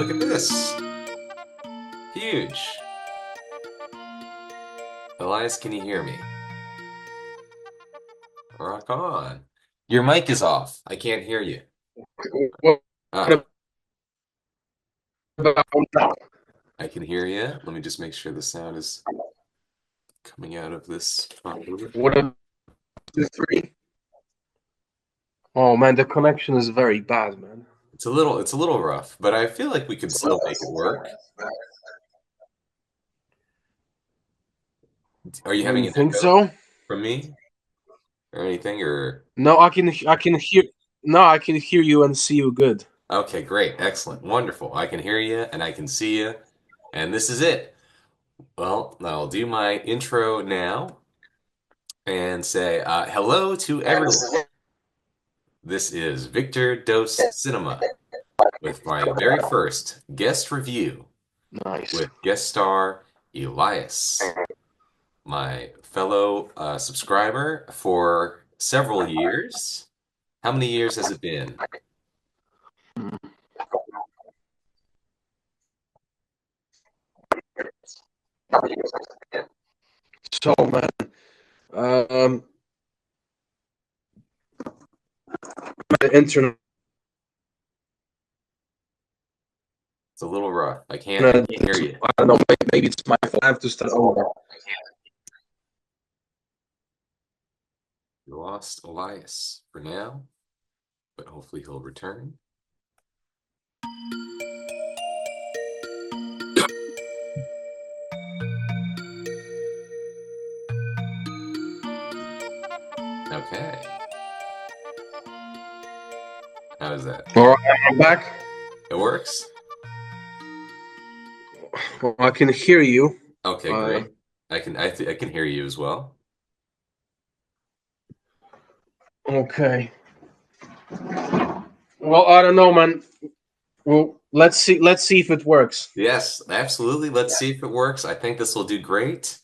look at this. Huge. Elias, can you hear me? Rock on. Your mic is off. I can't hear you. What Ah, about now? I can hear you. Let me just make sure the sound is coming out of this computer. What about 2, 3? Oh man, the connection is very bad, man. It's a little rough, but I feel like we could still make it work. Are you Oh, having you an think echo so? from me or anything? Or No, I can hear. No, I can hear you and see you good. okay, great, excellent, wonderful. I can hear you and I can see you, and this is it. Well, I'll do my intro now and say hello to everyone. This is Victor Dos Cinema with my very first guest review Nice. with guest star Elias, my fellow subscriber for several years. How many years has it been? So man, um, the internet. It's a little rough. I can't hear you. I don't know. Maybe it's my fault. I have to start over. We lost Elias for now, but hopefully he'll return. Okay. How is that? All right, I'm back. It works? Well, I can hear you. Okay, Uh, great. I can hear you as well. okay. Well, I don't know, man. Well, let's see. Let's see if it works. Yes, absolutely. Let's see if it works. I think this will do great.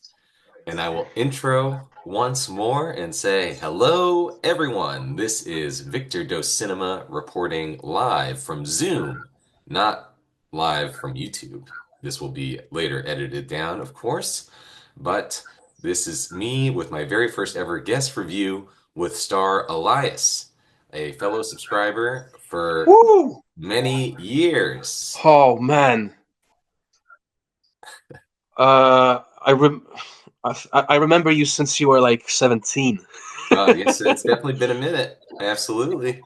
And I will intro once more and say, hello, everyone. This is Victor Dos Cinema reporting live from Zoom, not live from YouTube. This will be later edited down, of course. But this is me with my very first ever guest review with star Elias, a fellow subscriber for Woo! many years. Oh man. I rem I remember you since you were like 17. Yes, it's definitely been a minute. Absolutely.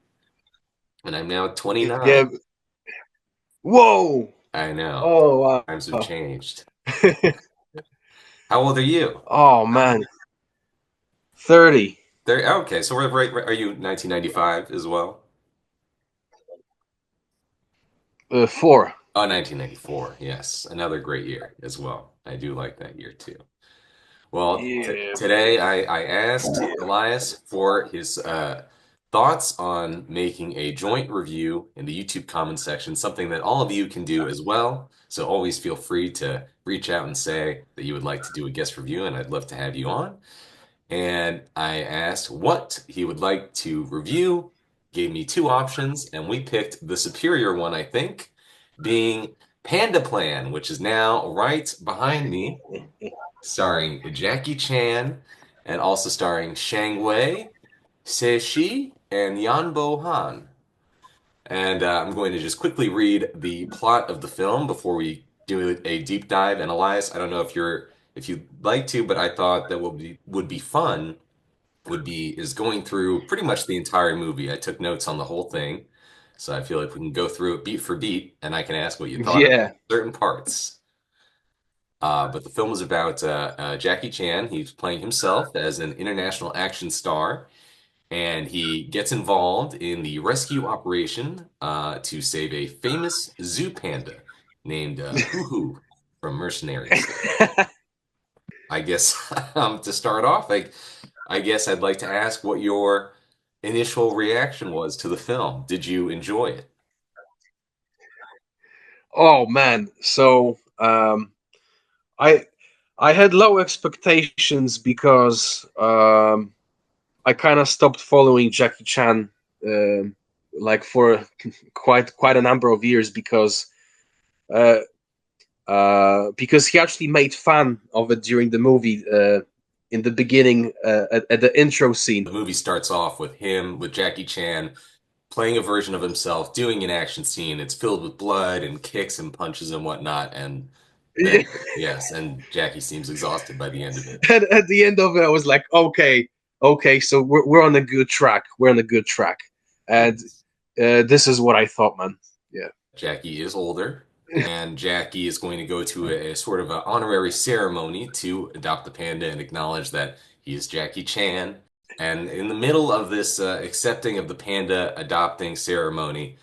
And I'm now 29. Yeah. Whoa. I know. Oh Times have wow. changed. How old are you? Oh man. 30. There. Okay, so we're right. Are you 1995 as well? 4. Oh, 1994. Yes, another great year as well. I do like that year too. Well, t Yeah. today I asked Elias for his thoughts on making a joint review in the YouTube comment section, something that all of you can do as well. So always feel free to reach out and say that you would like to do a guest review, and I'd love to have you on. And I asked what he would like to review, gave me two options, and we picked the superior one, I think, being Panda Plan, which is now right behind me, starring Jackie Chan and also starring Shang Wei, Se and Yanbo Han. And I'm going to just quickly read the plot of the film before we do a deep dive. And Elias, I don't know if you'd like to, but I thought that would be fun would be is going through pretty much the entire movie. I took notes on the whole thing, so I feel like we can go through it beat for beat, and I can ask what you thought of Yeah. certain parts. But the film is about Jackie Chan. He's playing himself as an international action star, and he gets involved in the rescue operation to save a famous zoo panda named Hoo Hoo from Mercenaries. I guess to start off, I guess I'd like to ask what your initial reaction was to the film. Did you enjoy it? Oh man. So I I had low expectations because I kind of stopped following Jackie Chan like for quite a number of years because uh, because he actually made fun of it during the movie in the beginning at the intro scene. The movie starts off with him, with Jackie Chan, playing a version of himself, doing an action scene. It's filled with blood and kicks and punches and whatnot. And then, yes, and Jackie seems exhausted by the end of it. At the end of it, I was like, okay, okay, so we're on a good track. We're on a good track, and Yes. this is what I thought, man. Yeah. Jackie is older, and Jackie is going to go to a sort of an honorary ceremony to adopt the panda and acknowledge that he is Jackie Chan. And in the middle of this accepting of the panda adopting ceremony,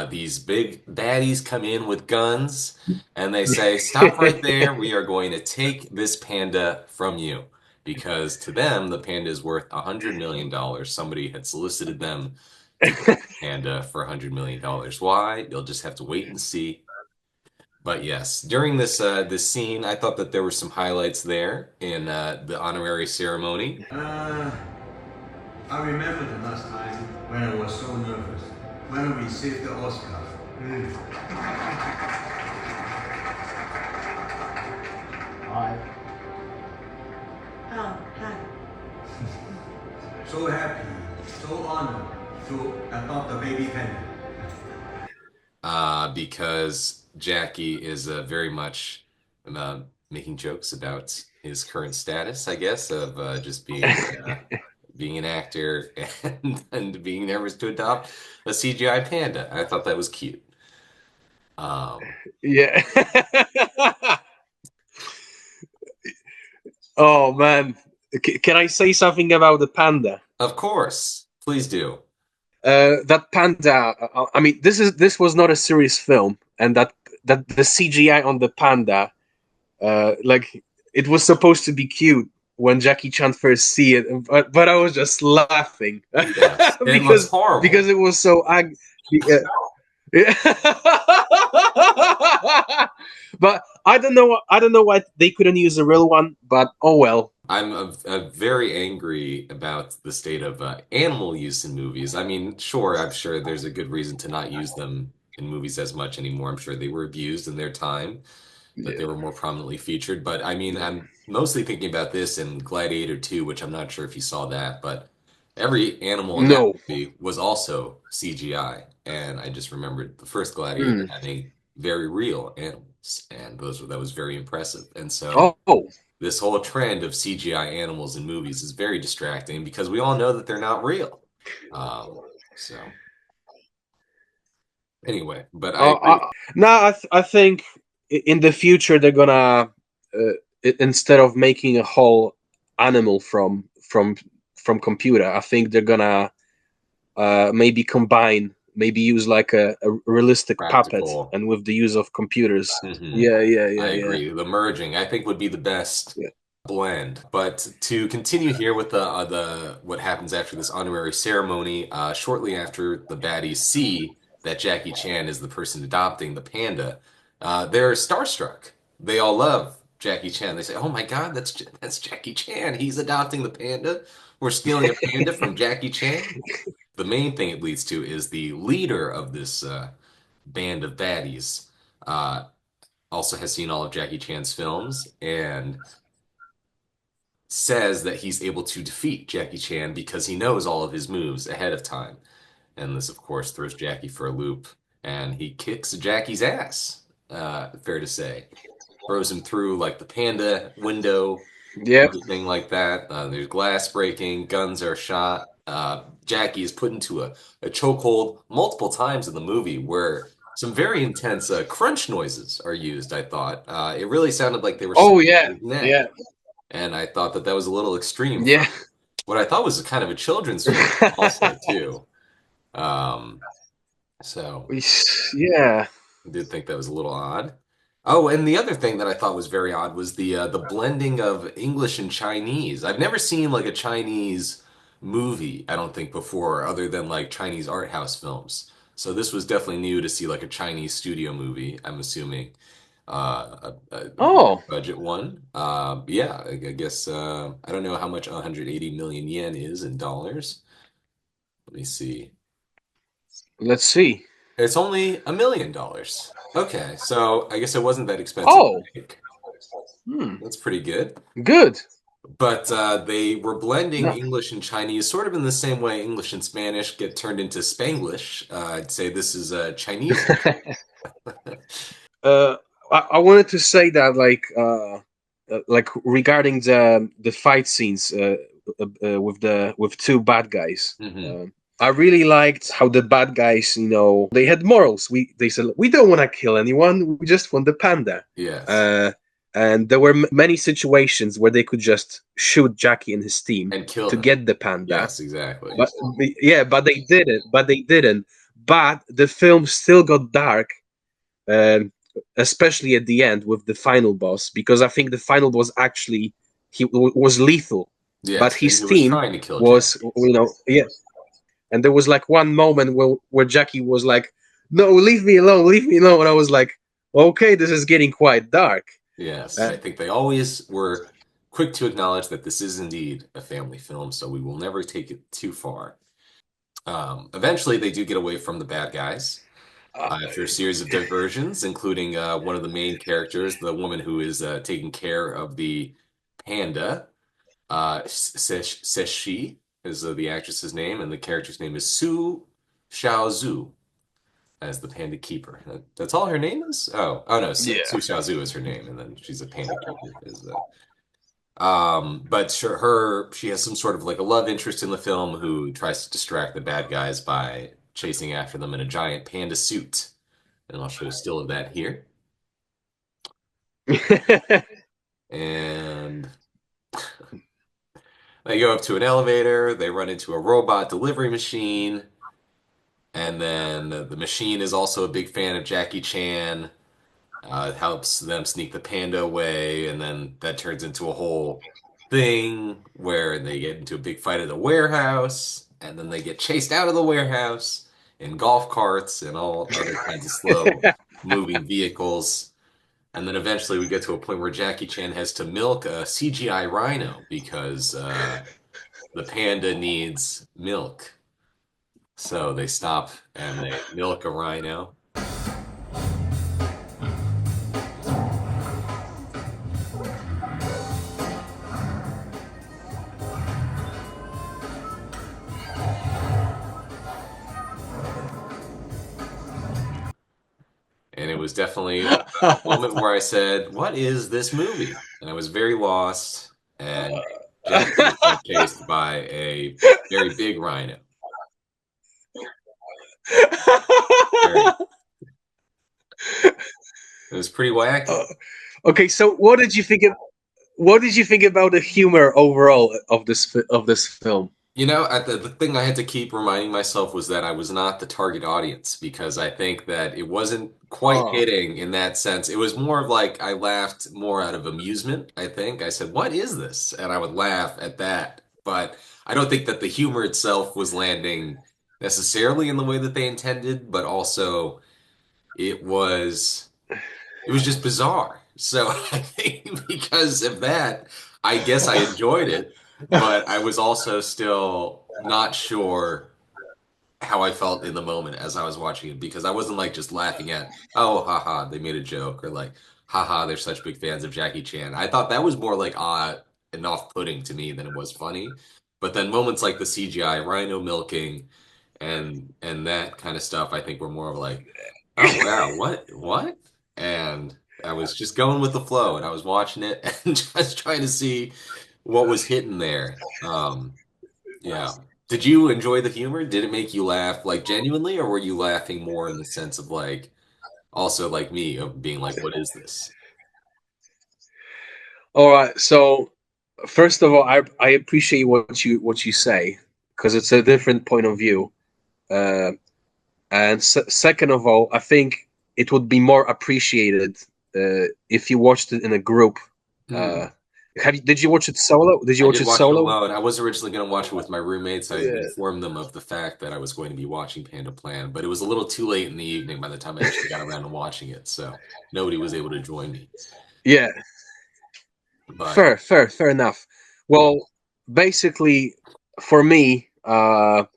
these big baddies come in with guns and they say, "Stop right there. We are going to take this panda from you." Because to them, the panda is worth $100 million. Somebody had solicited them to get Panda for $100 million. Why? You'll just have to wait and see. But yes, during this scene, I thought that there were some highlights there in the honorary ceremony. I remember the last time when I was so nervous when I received the Oscar. Hi. Oh, hi. So happy, so honored to adopt a baby panda. Because Jackie is very much making jokes about his current status, I guess, of just being an actor and being nervous to adopt a CGI panda. I thought that was cute. Um, Yeah. Oh man, can I say something about the panda? of course, please do. That panda. I mean, this was not a serious film, and that the CGI on the panda, like it was supposed to be cute when Jackie Chan first see it, but I was just laughing Yes, it looks because horrible. it was so but I don't know why they couldn't use a real one, but oh well. I'm very angry about the state of animal use in movies. I mean, sure, I'm sure there's a good reason to not use them in movies as much anymore. I'm sure they were abused in their time, that they Yeah. were more prominently featured. But I mean, I'm mostly thinking about this in Gladiator 2, which I'm not sure if you saw that, but every animal in that No. movie was also CGI. And I just remembered the first Gladiator Mm. having very real animals, and that was very impressive. And so Oh. this whole trend of CGI animals in movies is very distracting because we all know that they're not real. Um, so anyway, but I agree. No, I think in the future they're gonna instead of making a whole animal from computer, I think they're gonna maybe combine, maybe use like a realistic puppet, Practical. and with the use of computers. Hmm. Yeah, yeah, I yeah, yeah, agree. The merging, I think, would be the best yeah. blend. But to continue here with the what happens after this honorary ceremony, shortly after the baddies see that Jackie Chan is the person adopting the panda, they're starstruck. They all love Jackie Chan. They say, "Oh my God, that's Jackie Chan. He's adopting the panda. We're stealing a panda from Jackie Chan." The main thing it leads to is the leader of this band of baddies. Also has seen all of Jackie Chan's films and says that he's able to defeat Jackie Chan because he knows all of his moves ahead of time. And this, of course, throws Jackie for a loop. And he kicks Jackie's ass, fair to say. Throws him through like the panda window, Yeah. everything like that. There's glass breaking, guns are shot. Jackie is put into a chokehold multiple times in the movie where some very intense crunch noises are used, I thought. It really sounded like they were Oh snapping yeah, his neck. yeah, And I thought that that was a little extreme yeah. for what I thought was kind of a children's film, also, too. Um, so Yeah. I did think that was a little odd. Oh, and the other thing that I thought was very odd was the blending of English and Chinese. I've never seen like a Chinese movie, I don't think before, other than like Chinese art house films. So this was definitely new to see like a Chinese studio movie, I'm assuming. A Oh, budget one. Yeah, I guess I don't know how much 180 million yen is in dollars. Let me see. let's see. It's only $1 million. Okay, so I guess it wasn't that expensive to Oh, make. hmm, That's pretty good. good. But they were blending No. English and Chinese sort of in the same way English and Spanish get turned into Spanglish. I'd say this is Chinese. uh, I wanted to say that like regarding the fight scenes with two bad guys. Hmm. I really liked how the bad guys, they had morals. They said we don't want to kill anyone. We just want the panda. Yes, Uh, and there were many situations where they could just shoot Jackie and his team and kill to him. get the panda. Yes, exactly. But yeah, but they didn't. But the film still got dark, um, especially at the end with the final boss, because I think the final boss actually was lethal, but Yes, and his he was team trying to kill was, Jackie. yeah. And there was like one moment where Jackie was like, "No, leave me alone, leave me alone," and I was like, "Okay, this is getting quite dark." Yes, and Uh, I think they always were quick to acknowledge that this is indeed a family film, so we will never take it too far. Eventually, they do get away from the bad guys after a series of diversions, including one of the main characters, the woman who is taking care of the panda. Seshi is the actress's name, and the character's name is Su Xiaozhu as the panda keeper. That's all her name is? Oh no, Su yeah. Xiaozhu is her name, and then she's a panda keeper. Is the but sure, she has some sort of like a love interest in the film who tries to distract the bad guys by chasing after them in a giant panda suit. And I'll show a still of that here. And they go up to an elevator, they run into a robot delivery machine, and then the machine is also a big fan of Jackie Chan. Helps them sneak the panda away, and then that turns into a whole thing where they get into a big fight at the warehouse, and then they get chased out of the warehouse in golf carts and all other kinds of slow moving vehicles. And then eventually we get to a point where Jackie Chan has to milk a CGI rhino because the panda needs milk. So they stop and they milk a rhino. And it was definitely a moment where I said, "What is this movie?" And I was very lost. And Jackie was being chased by a very big rhino. Very, it was pretty wacky. Okay, so what did you think about the humor overall of this film? The thing I had to keep reminding myself was that I was not the target audience because I think that it wasn't quite Oh. hitting in that sense. It was more of like I laughed more out of amusement, I think. I said, "What is this?" And I would laugh at that. But I don't think that the humor itself was landing necessarily in the way that they intended, but also it was it was just bizarre. So I think because of that, I guess I enjoyed it, but I was also still not sure how I felt in the moment as I was watching it because I wasn't like just laughing at, oh, haha, they made a joke or like, haha, they're such big fans of Jackie Chan. I thought that was more like odd and off-putting to me than it was funny. But then moments like the CGI rhino milking and that kind of stuff, I think were more of like, oh wow, what? And I was just going with the flow, and I was watching it and just trying to see what was hitting there. Yeah. Did you enjoy the humor? Did it make you laugh like genuinely, or were you laughing more in the sense of like also like me of being like, what is this? All right, so first of all, I appreciate what you say because it's a different point of view. Uh, and second of all, I think it would be more appreciated if you watched it in a group. Hmm. Uh, did you watch it solo? Did you I watch did it watch it solo? alone. I was originally going to watch it with my roommates. I Yeah. informed them of the fact that I was going to be watching Panda Plan, but it was a little too late in the evening by the time I actually got around to watching it, so nobody was able to join me. Yeah, But fair enough. Well, basically, for me, um,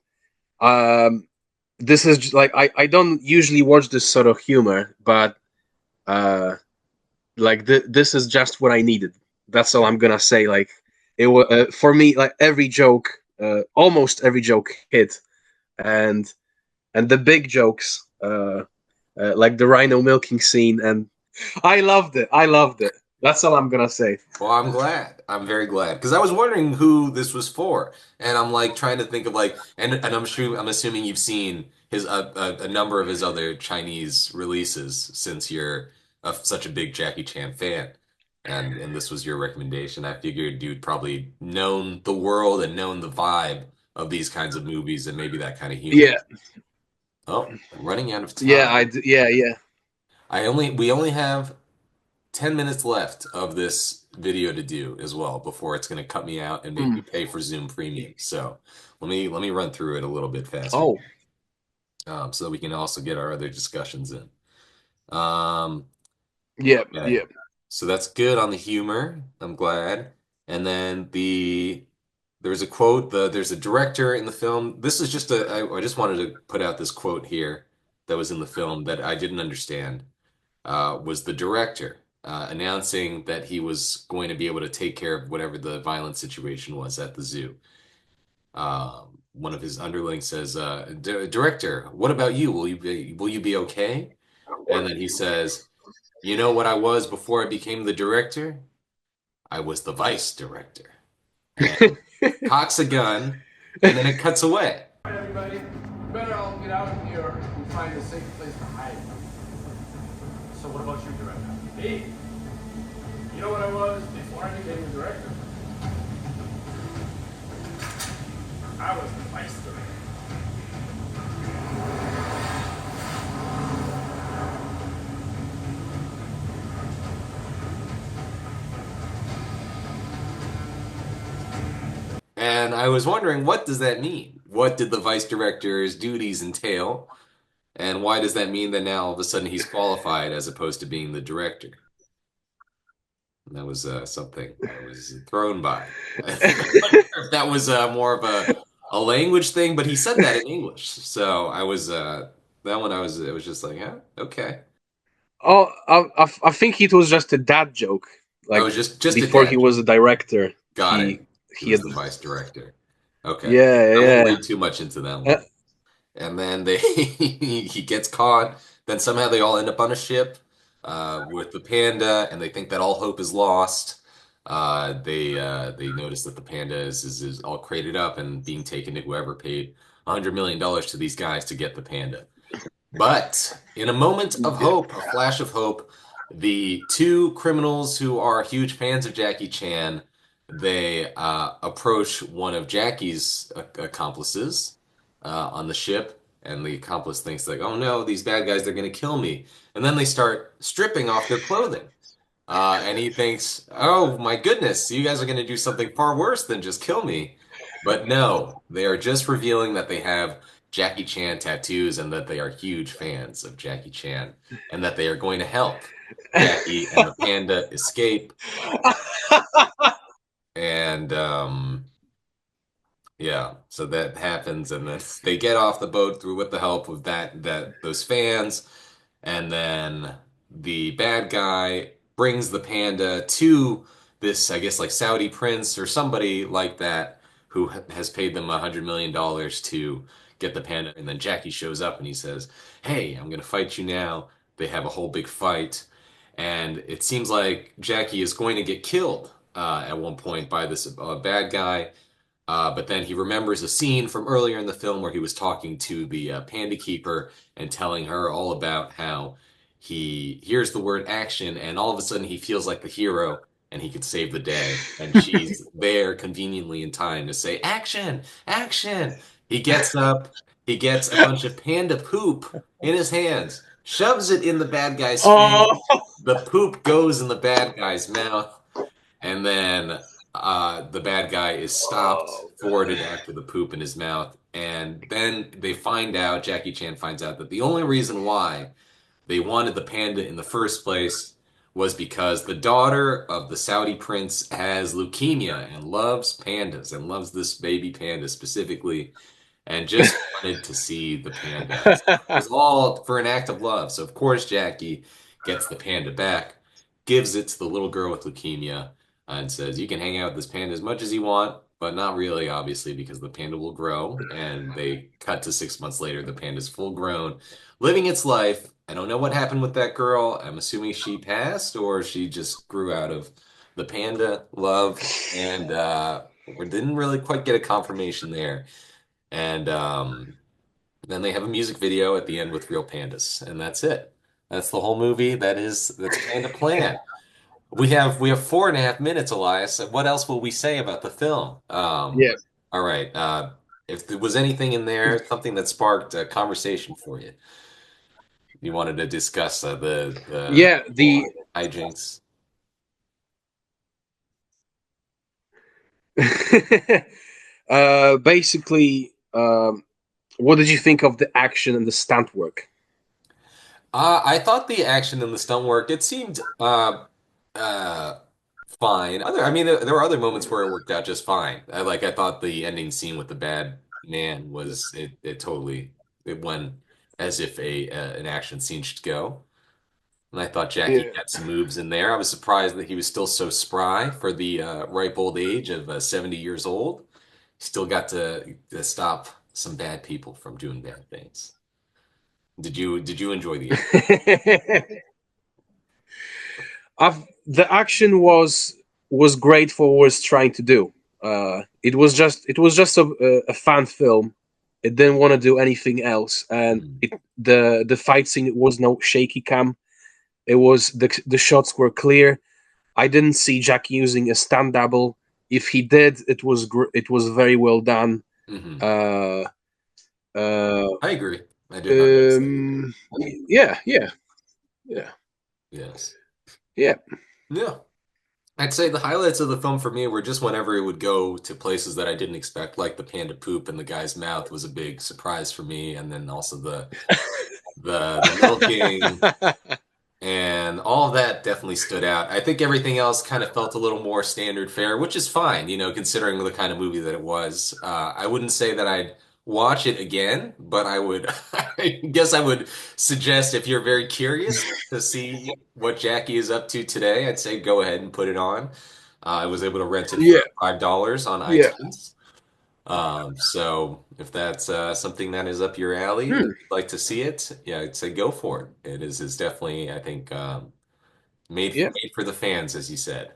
this is like I don't usually watch this sort of humor, but uh like this is just what I needed. That's all I'm gonna say. Like it was for me, like every joke, almost every joke hit, and the big jokes, like the rhino milking scene, and I loved it. I loved it. That's all I'm gonna say. Well, I'm glad. I'm very glad because I was wondering who this was for, and I'm like trying to think of like, and I'm sure I'm assuming you've seen his a number of his other Chinese releases since you're such a big Jackie Chan fan, and this was your recommendation. I figured you'd probably known the world and known the vibe of these kinds of movies and maybe that kind of humor. Yeah, Oh, I'm running out of yeah, time. yeah. We only have 10 minutes left of this video to do as well before it's going to cut me out and make me Mm. pay for Zoom Premium. So let me run through it a little bit faster, Oh, so that we can also get our other discussions in. Um, yeah, okay, yeah. so that's good on the humor. I'm glad. And then there's a quote. There's a director in the film. This is just I just wanted to put out this quote here that was in the film that I didn't understand. Was the director announcing that he was going to be able to take care of whatever the violent situation was at the zoo. One of his underlings says, "Director, what about you? Will you be okay?" And then he says, "You know what I was before I became the director? I was the vice director." And cocks a gun, and then it cuts away. All right, everybody, better all get out of here and find a safe place to hide. So what about you, director? Me? You know what I was before I became the director? I was the vice director. And I was wondering, what does that mean? What did the vice director's duties entail? And why does that mean that now all of a sudden he's qualified as opposed to being the director? And that was something I was thrown by. I wonder if that was more of a language thing, but he said that in English. So I was that one it was just like, yeah, okay. Oh, I think it was just a dad joke. Oh, it Like was just a before he dad was joke. a director, Got it. He he was had. the vice director. Okay. Yeah, I won't yeah. read too much into that Uh, one. And then they he gets caught. Then somehow they all end up on a ship with the panda, and they think that all hope is lost. They notice that the panda is all crated up and being taken to whoever paid $100 million to these guys to get the panda. But in a moment of yeah. hope, a flash of hope, the two criminals who are huge fans of Jackie Chan, they approach one of Jackie's accomplices on the ship, and the accomplice thinks like, "Oh no, these bad guys, they're gonna kill me." And then they start stripping off their clothing. And he thinks, "Oh my goodness, you guys are gonna do something far worse than just kill me." But no, they are just revealing that they have Jackie Chan tattoos and that they are huge fans of Jackie Chan and that they are going to help Jackie and the panda escape. And yeah, so that happens, and then they get off the boat through with the help of those fans, and then the bad guy brings the panda to this, I guess, like Saudi prince or somebody like that who has paid them $100 million to get the panda, and then Jackie shows up and he says, "Hey, I'm gonna fight you now." They have a whole big fight, and it seems like Jackie is going to get killed at one point by this bad guy. But then he remembers a scene from earlier in the film where he was talking to the panda keeper and telling her all about how he hears the word action and all of a sudden he feels like the hero and he could save the day. And she's there conveniently in time to say, "Action! Action!" He gets up, he gets a bunch of panda poop in his hands, shoves it in the bad guy's face. Oh, The poop goes in the bad guy's mouth. And then the bad guy is stopped, oh thwarted after the poop in his mouth. And then they find out, Jackie Chan finds out that the only reason why they wanted the panda in the first place was because the daughter of the Saudi prince has leukemia and loves pandas and loves this baby panda specifically. and just wanted to see the panda. It was all for an act of love. So of course Jackie gets the panda back, gives it to the little girl with leukemia, and says, "You can hang out with this panda as much as you want, but not really, obviously, because the panda will grow." And they cut to 6 months later, the panda's full grown, living its life. I don't know what happened with that girl. I'm assuming she passed or she just grew out of the panda love, and we didn't really quite get a confirmation there. And then they have a music video at the end with real pandas, and that's it. That's the whole movie. That's Panda Plan. We have 4.5 minutes, Elias. What else will we say about the film? Yeah. All right. If there was anything in there, something that sparked a conversation for you, you wanted to discuss the Yeah, the hijinks. basically, what did you think of the action and the stunt work? I thought the action and the stunt work, it seemed uh, fine. I mean, there were other moments where it worked out just fine. I thought the ending scene with the bad man was it totally it went as if an action scene should go. And I thought Jackie Yeah. had some moves in there. I was surprised that he was still so spry for the ripe old age of 70 years old. He still got to stop some bad people from doing bad things. Did you enjoy the end? The action was great for what it was trying to do. It was just a fan film. It didn't want to do anything else, and Hmm. the fight scene was no shaky cam. It was the shots were clear. I didn't see Jack using a stunt double. If he did, it was very well done. Hmm. Uh, uh, I agree. I did not notice that either. um, yeah, yeah, yeah, Yes. yeah, Yeah. I'd say the highlights of the film for me were just whenever it would go to places that I didn't expect, like the panda poop in the guy's mouth was a big surprise for me, and then also the milking. And all of that definitely stood out. I think everything else kind of felt a little more standard fare, which is fine, considering the kind of movie that it was. I wouldn't say that I'd watch it again, but I guess I would suggest if you're very curious to see what Jackie is up to today, I'd say go ahead and put it on. I was able to rent it yeah, for $5 on yeah. iTunes. So if that's something that is up your alley, if Hmm. you'd like to see it, yeah, I'd say go for it. It is definitely, I think, Yeah, made for the fans, as you said.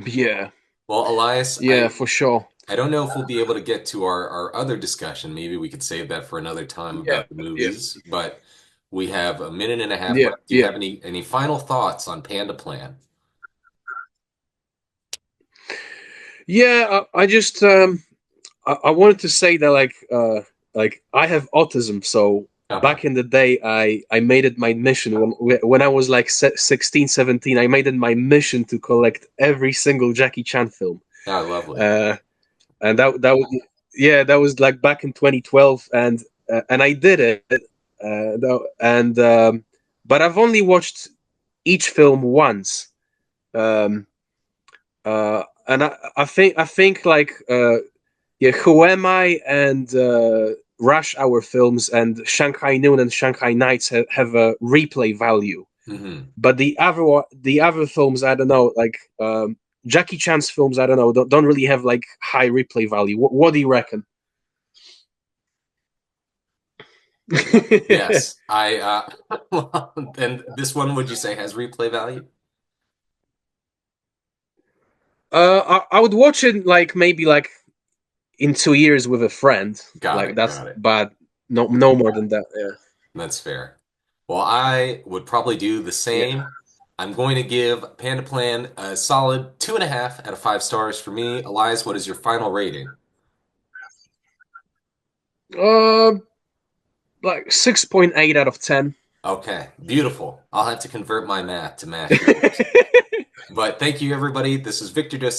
yeah, Well, Elias, yeah, for sure. I don't know if we'll be able to get to our other discussion. Maybe we could save that for another time Yeah, about the yeah, movies, but we have a minute and a half yeah, left. Do you yeah. have any final thoughts on Panda Plan? Yeah, I just I wanted to say that like I have autism, so Uh-huh. back in the day I made it my mission when I was like 16, 17. I made it my mission to collect every single Jackie Chan film. Ah, lovely. Uh, and that was yeah, that was like back in 2012, and I did it. And but I've only watched each film once. Um, and I think like yeah, Who Am I and Rush Hour films and Shanghai Noon and Shanghai Nights have a replay value. Hmm. But the other films, I don't know, like Jackie Chan's films, I don't know, don't really have like high replay value. What do you reckon? Yes, well, and this one, would you say has replay value? I would watch it like maybe like in 2 years with a friend. Got Like it, that's got it. but no more than that. Yeah, That's fair. Well, I would probably do the yeah. same. I'm going to give Panda Plan a solid 2.5 out of 5 stars for me. Elias, what is your final rating? Uh, like 6.8 out of 10. Okay, beautiful. I'll have to convert my math to match yours. But thank you, everybody. This is Victor Just.